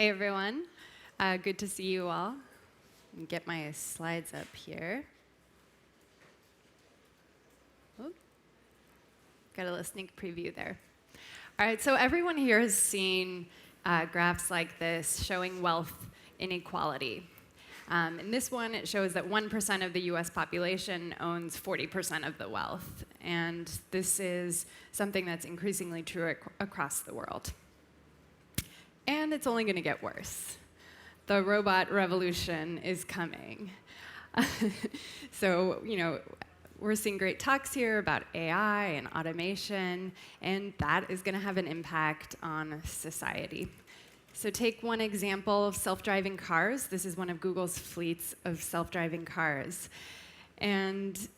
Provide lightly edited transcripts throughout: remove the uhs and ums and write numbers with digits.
Hey, everyone. Good to see you all. Get my slides up here. Oh, got a little sneak preview there. All right, so everyone here has seen graphs like this showing wealth inequality. In this one, it shows that 1% of the US population owns 40% of the wealth. And this is something that's increasingly true across the world. And it's only going to get worse. The robot revolution is coming. So, we're seeing great talks here about AI and automation, and that is going to have an impact on society. So take one example of self-driving cars. This is one of Google's fleets of self-driving cars. And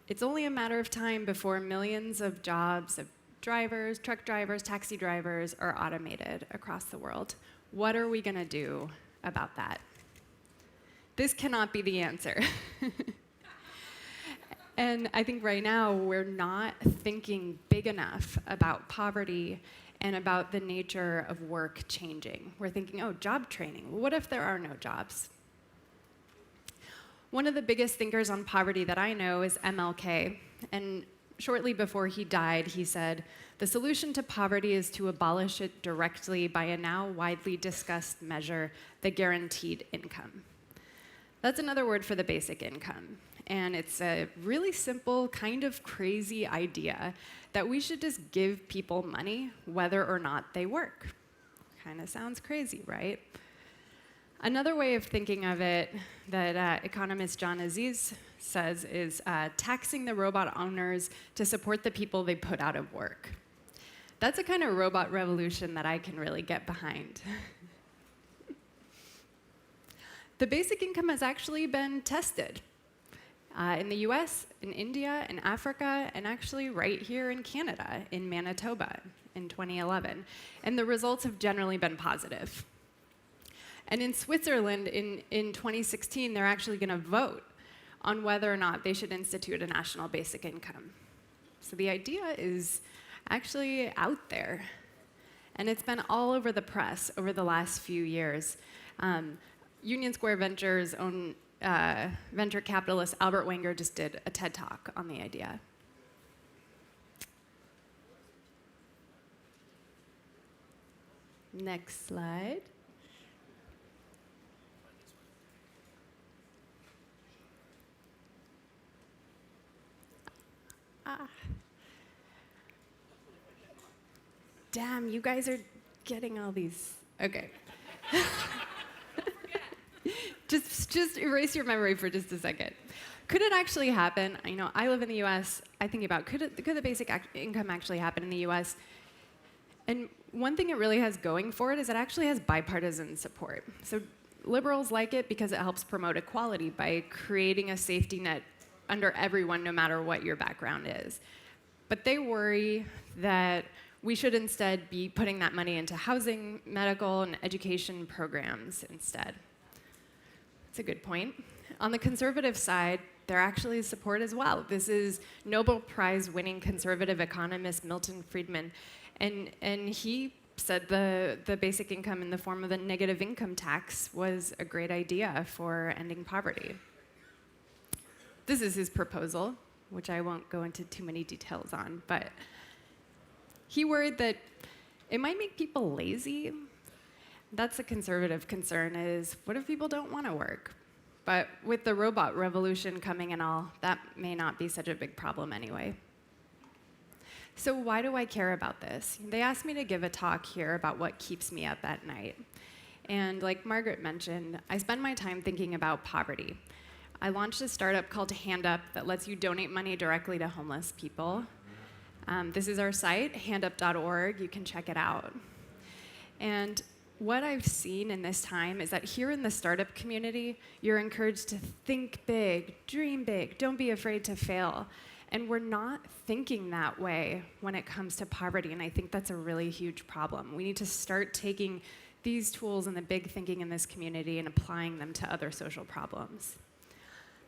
it's only a matter of time before millions of jobs of drivers, truck drivers, taxi drivers are automated across the world. What are we going to do about that? This cannot be the answer. And I think right now we're not thinking big enough about poverty and about the nature of work changing. We're thinking, oh, job training. Well, what if there are no jobs? One of the biggest thinkers on poverty that I know is MLK. And shortly before he died, he said, "The solution to poverty is to abolish it directly by a now widely discussed measure, the guaranteed income." That's another word for the basic income. And it's a really simple, kind of crazy idea that we should just give people money whether or not they work. Kind of sounds crazy, right? Another way of thinking of it that economist John Aziz says is taxing the robot owners to support the people they put out of work. That's a kind of robot revolution that I can really get behind. The basic income has actually been tested in the US, in India, in Africa, and actually right here in Canada, in Manitoba, in 2011. And the results have generally been positive. And in Switzerland, in 2016, they're actually going to vote on whether or not they should institute a national basic income. So the idea is actually out there. And it's been all over the press over the last few years. Union Square Ventures' own venture capitalist Albert Wenger just did a TED Talk on the idea. Next slide. Damn, you guys are getting all these. Okay. Just erase your memory for just a second. Could it actually happen? I live in the US. I think about, could the basic income actually happen in the US? And one thing it really has going for it is it actually has bipartisan support. So liberals like it because it helps promote equality by creating a safety net under everyone, no matter what your background is. But they worry that we should instead be putting that money into housing, medical, and education programs instead. That's a good point. On the conservative side, there actually is support as well. This is Nobel Prize-winning conservative economist Milton Friedman, and he said the basic income in the form of a negative income tax was a great idea for ending poverty. This is his proposal, which I won't go into too many details on, but he worried that it might make people lazy. That's a conservative concern, is what if people don't want to work? But with the robot revolution coming and all, that may not be such a big problem anyway. So why do I care about this? They asked me to give a talk here about what keeps me up at night. And like Margaret mentioned, I spend my time thinking about poverty. I launched a startup called HandUp that lets you donate money directly to homeless people. This is our site, handup.org. You can check it out. And what I've seen in this time is that here in the startup community, you're encouraged to think big, dream big, don't be afraid to fail. And we're not thinking that way when it comes to poverty, and I think that's a really huge problem. We need to start taking these tools and the big thinking in this community and applying them to other social problems.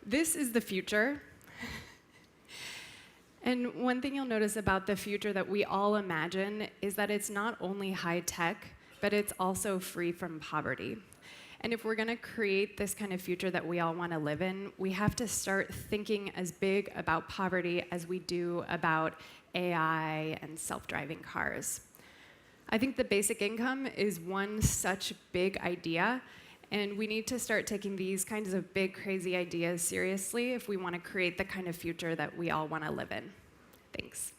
This is the future. And one thing you'll notice about the future that we all imagine is that it's not only high tech, but it's also free from poverty. And if we're going to create this kind of future that we all want to live in, we have to start thinking as big about poverty as we do about AI and self-driving cars. I think the basic income is one such big idea, and we need to start taking these kinds of big, crazy ideas seriously if we want to create the kind of future that we all want to live in. Thanks.